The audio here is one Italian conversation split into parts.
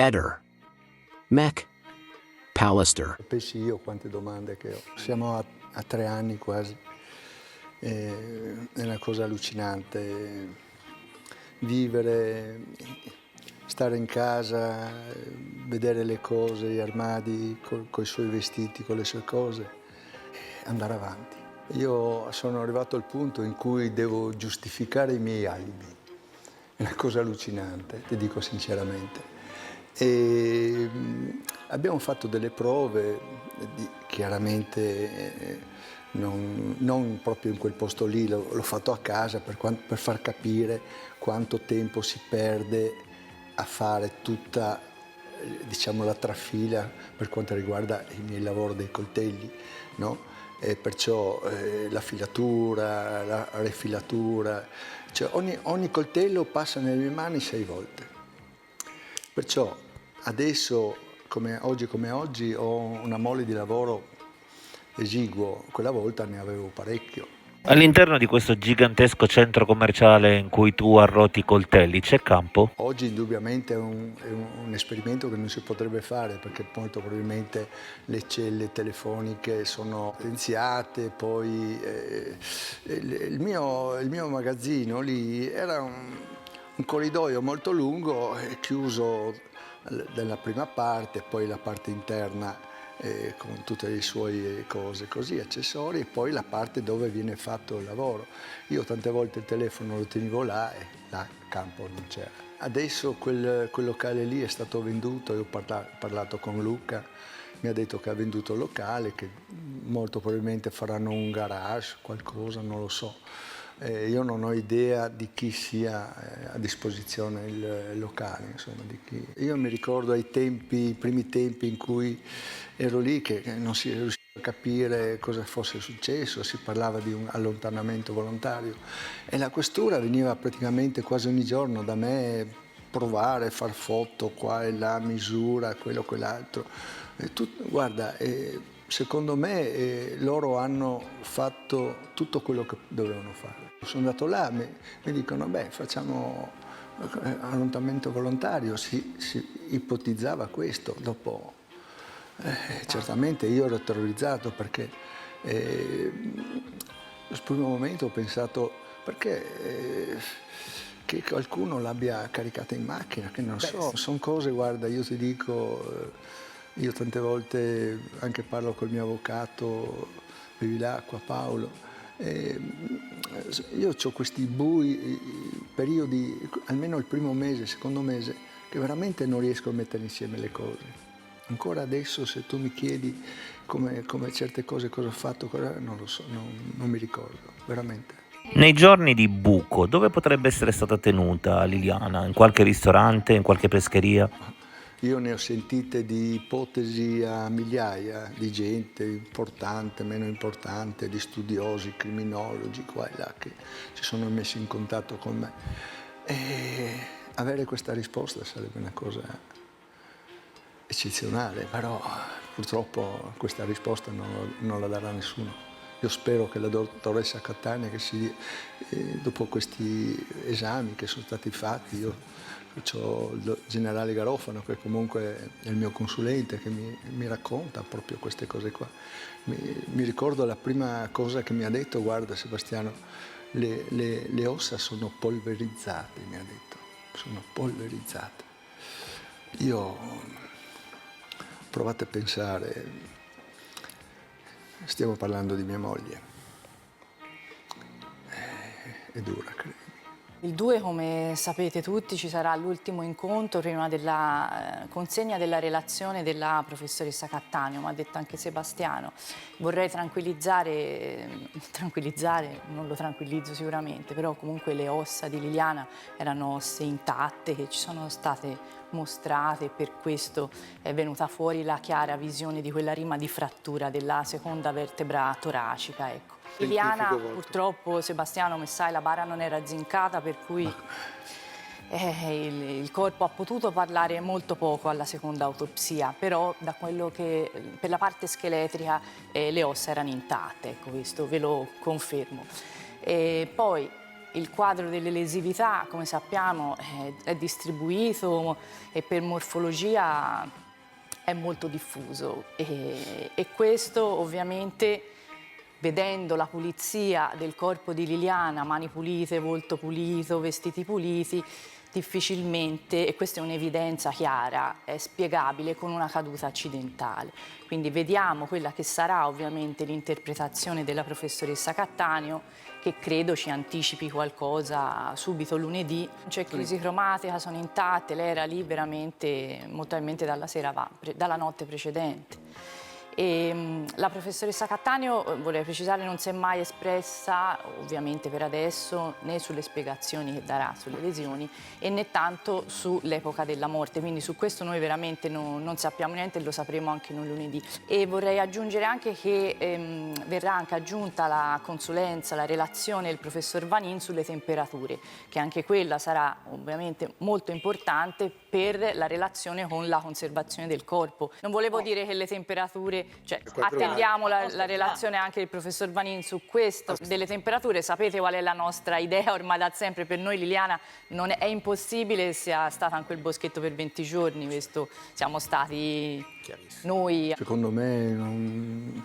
Eder, Mac, Pallister. Pensi io quante domande che ho. Siamo a 3 anni quasi. È una cosa allucinante. Vivere, stare in casa, vedere le cose, gli armadi con i suoi vestiti, con le sue cose, andare avanti. Io sono arrivato al punto in cui devo giustificare i miei alibi. È una cosa allucinante, ti dico sinceramente. E abbiamo fatto delle prove, chiaramente non proprio in quel posto lì, l'ho fatto a casa per far capire quanto tempo si perde a fare tutta, diciamo, la trafila per quanto riguarda il mio lavoro dei coltelli, no? E perciò la filatura, la refilatura, cioè ogni coltello passa nelle mie mani 6 volte. Perciò adesso, oggi come oggi, ho una mole di lavoro esiguo, quella volta ne avevo parecchio. All'interno di questo gigantesco centro commerciale in cui tu arroti i coltelli c'è campo? Oggi indubbiamente è un esperimento che non si potrebbe fare perché molto probabilmente le celle telefoniche sono potenziate, poi il mio magazzino lì era un corridoio molto lungo, chiuso dalla prima parte, poi la parte interna con tutte le sue cose così, accessori, e poi la parte dove viene fatto il lavoro. Io tante volte il telefono lo tenevo là e là il campo non c'era. Adesso quel locale lì è stato venduto, io ho parlato con Luca, mi ha detto che ha venduto il locale, che molto probabilmente faranno un garage, qualcosa, non lo so. Io non ho idea di chi sia a disposizione il locale, insomma, di chi. Io mi ricordo i primi tempi in cui ero lì che non si riusciva a capire cosa fosse successo, si parlava di un allontanamento volontario e la questura veniva praticamente quasi ogni giorno da me, provare, far foto qua e là, misura, quello, quell'altro. Guarda, secondo me loro hanno fatto tutto quello che dovevano fare. Sono andato là, mi dicono, beh, facciamo allontanamento volontario, si ipotizzava questo. Dopo, certamente io ero terrorizzato perché nel primo momento ho pensato, perché che qualcuno l'abbia caricata in macchina, che non so. Sono cose, guarda, io ti dico, io tante volte anche parlo col mio avvocato, Bevilacqua, Paolo, io ho questi bui periodi, almeno il primo mese, il secondo mese, che veramente non riesco a mettere insieme le cose. Ancora adesso se tu mi chiedi come certe cose cosa ho fatto, non lo so, non mi ricordo, veramente. Nei giorni di buco, dove potrebbe essere stata tenuta Liliana? In qualche ristorante, in qualche pescheria? Io ne ho sentite di ipotesi a migliaia di gente importante, meno importante, di studiosi, criminologi, qua e là, che si sono messi in contatto con me. E avere questa risposta sarebbe una cosa eccezionale, però purtroppo questa risposta non la darà nessuno. Io spero che la dottoressa Cattanea, dopo questi esami che sono stati fatti, io ho il generale Garofano, che comunque è il mio consulente, che mi racconta proprio queste cose qua. Mi ricordo la prima cosa che mi ha detto, guarda Sebastiano, le ossa sono polverizzate, mi ha detto, sono polverizzate. Io provate a pensare, stiamo parlando di mia moglie, è dura, credimi. Il 2, come sapete tutti, ci sarà l'ultimo incontro prima della consegna della relazione della professoressa Cattaneo, ma ha detto anche Sebastiano. Vorrei tranquillizzare, non lo tranquillizzo sicuramente, però comunque le ossa di Liliana erano osse intatte che ci sono state mostrate, e per questo è venuta fuori la chiara visione di quella rima di frattura della seconda vertebra toracica, ecco. Liliana, purtroppo, Sebastiano, come sai, la bara non era zincata, per cui il corpo ha potuto parlare molto poco alla seconda autopsia, però da quello che per la parte scheletrica le ossa erano intatte, ecco, questo ve lo confermo. E poi il quadro delle lesività, come sappiamo, è distribuito e per morfologia è molto diffuso e questo ovviamente, vedendo la pulizia del corpo di Liliana, mani pulite, volto pulito, vestiti puliti, difficilmente, e questa è un'evidenza chiara, è spiegabile con una caduta accidentale. Quindi vediamo quella che sarà ovviamente l'interpretazione della professoressa Cattaneo, che credo ci anticipi qualcosa subito lunedì. Non c'è crisi cromatica, sono intatte, lei era lì veramente molto probabilmente dalla notte precedente. La professoressa Cattaneo, vorrei precisare, non si è mai espressa, ovviamente per adesso, né sulle spiegazioni che darà sulle lesioni e né tanto sull'epoca della morte, quindi su questo noi veramente non sappiamo niente e lo sapremo anche noi lunedì. E vorrei aggiungere anche che verrà anche aggiunta la consulenza, la relazione del professor Vanin sulle temperature, che anche quella sarà ovviamente molto importante per la relazione con la conservazione del corpo. Non volevo dire che le temperature, cioè attendiamo la relazione anche del professor Vanin su questo, delle temperature. Sapete qual è la nostra idea ormai da sempre? Per noi Liliana non è impossibile sia stata in quel boschetto per 20 giorni, questo siamo stati noi. Secondo me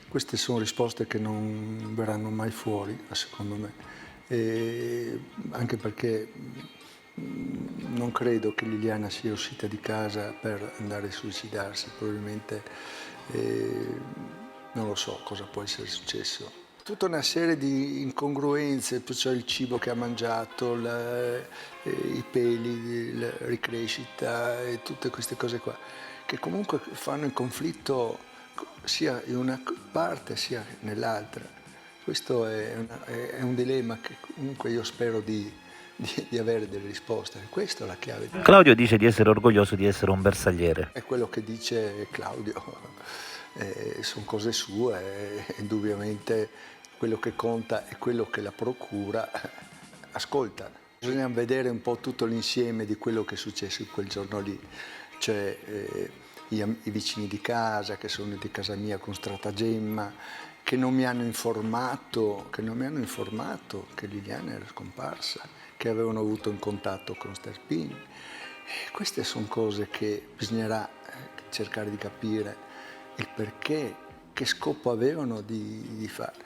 queste sono risposte che non verranno mai fuori, secondo me, anche perché non credo che Liliana sia uscita di casa per andare a suicidarsi, probabilmente non lo so cosa può essere successo. Tutta una serie di incongruenze, cioè il cibo che ha mangiato, i peli, la ricrescita e tutte queste cose qua, che comunque fanno il conflitto sia in una parte sia nell'altra. Questo è un dilemma che comunque io spero di avere delle risposte. Questa è la chiave. Claudio dice di essere orgoglioso di essere un bersagliere. È quello che dice Claudio, sono cose sue, indubbiamente quello che conta è quello che la procura ascolta. Bisogna vedere un po' tutto l'insieme di quello che è successo in quel giorno lì, cioè i vicini di casa che sono di casa mia con stratagemma, che non mi hanno informato che Liliana era scomparsa, che avevano avuto un contatto con Sterpin. Queste sono cose che bisognerà cercare di capire il perché, che scopo avevano di fare.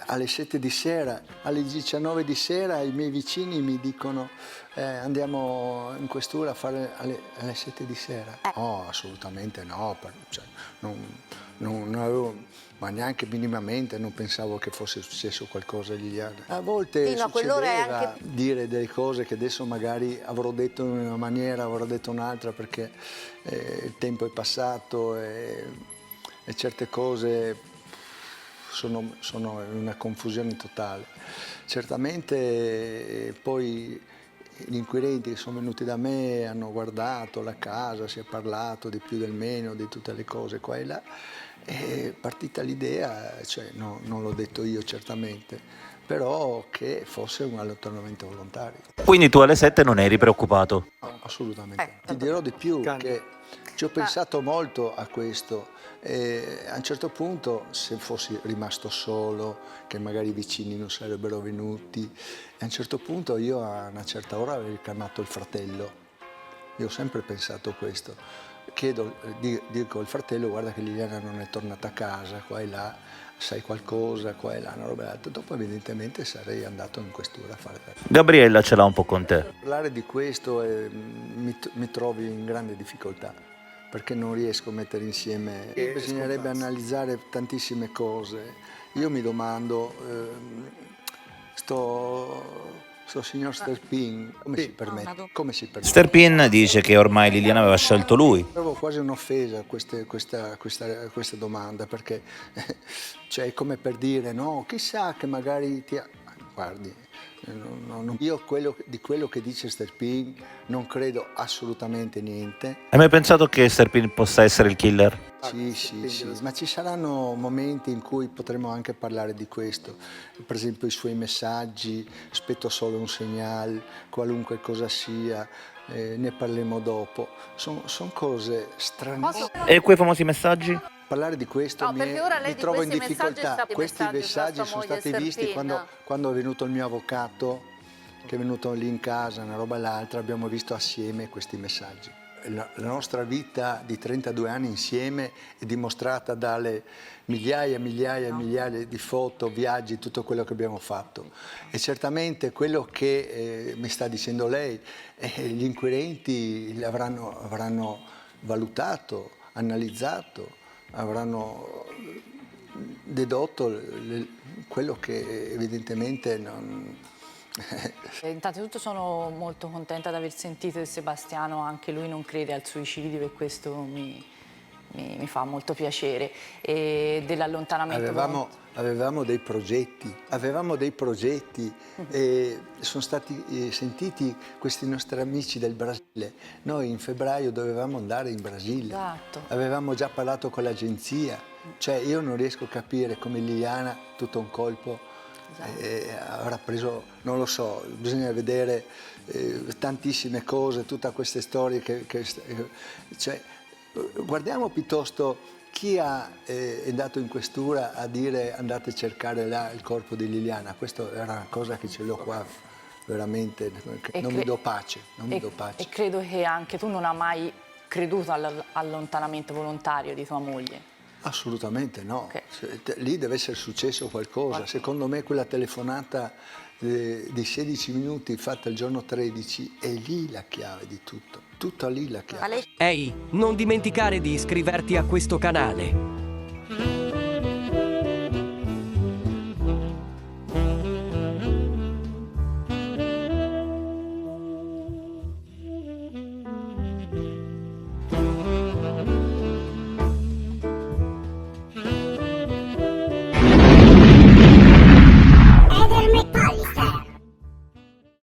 Alle 7 di sera, alle 19 di sera i miei vicini mi dicono andiamo in questura a fare alle 7 di sera. No, assolutamente no, cioè, non avevo, ma neanche minimamente non pensavo che fosse successo qualcosa a Liliana. A volte succedeva dire delle cose che adesso magari avrò detto in una maniera, avrò detto un'altra perché il tempo è passato e certe cose sono in una confusione totale. Certamente poi gli inquirenti che sono venuti da me hanno guardato la casa, si è parlato di più del meno, di tutte le cose qua e là. È partita l'idea, cioè non l'ho detto io certamente, però che fosse un allontanamento volontario. Quindi tu alle 7 non eri preoccupato? No, assolutamente. Ti dirò di più che ci ho pensato molto a questo. E a un certo punto, se fossi rimasto solo, che magari i vicini non sarebbero venuti, a un certo punto io a una certa ora avrei chiamato il fratello. Io ho sempre pensato questo. Dico al fratello, guarda che Liliana non è tornata a casa, qua e là, sai qualcosa, qua e là, una roba e l'altra. Dopo evidentemente sarei andato in questura a fare. Gabriella ce l'ha un po' con te. Parlare di questo mi trovi in grande difficoltà, perché non riesco a mettere insieme. Bisognerebbe analizzare tantissime cose. Io mi domando, sto signor Sterpin, come si permette? Come si permette? Sterpin dice che ormai Liliana aveva scelto lui. Trovo quasi un'offesa questa domanda, perché cioè, è come per dire, no, chissà che magari ti... Guardi, io di quello che dice Sterpin non credo assolutamente niente. Hai mai pensato che Sterpin possa essere il killer? Sì, ma ci saranno momenti in cui potremo anche parlare di questo. Per esempio i suoi messaggi, aspetto solo un segnale, qualunque cosa sia, ne parleremo dopo. Sono cose strane. E quei famosi messaggi? Parlare di questo No, perché ora lei mi di trovo in questi messaggi difficoltà. sta- Questi messaggi fra messaggi sua sono moglie e stati visti Serpina. quando è venuto il mio avvocato, che è venuto lì in casa, una roba e l'altra, abbiamo visto assieme questi messaggi. La nostra vita di 32 anni insieme è dimostrata dalle migliaia e migliaia e migliaia di foto, viaggi, tutto quello che abbiamo fatto. E certamente quello che mi sta dicendo lei, gli inquirenti avranno valutato, analizzato, avranno dedotto quello che evidentemente non... Innanzitutto sono molto contenta di aver sentito che Sebastiano, anche lui non crede al suicidio e questo mi fa molto piacere. E dell'allontanamento Avevamo dei progetti e sono stati sentiti questi nostri amici del Brasile. Noi in febbraio dovevamo andare in Brasile. Esatto. Avevamo già parlato con l'agenzia. Cioè io non riesco a capire come Liliana, tutto un colpo, avrà preso, non lo so, bisogna vedere tantissime cose, tutte queste storie cioè, guardiamo piuttosto chi è andato in questura a dire andate a cercare là il corpo di Liliana. Questa era una cosa che ce l'ho qua veramente, non mi do pace, E credo che anche tu non hai mai creduto all'allontanamento volontario di tua moglie. Assolutamente no. Okay. Lì deve essere successo qualcosa. Secondo me quella telefonata di 16 minuti fatta il giorno 13 è lì la chiave di tutto. Tutta lì la chiave. Ehi, non dimenticare di iscriverti a questo canale.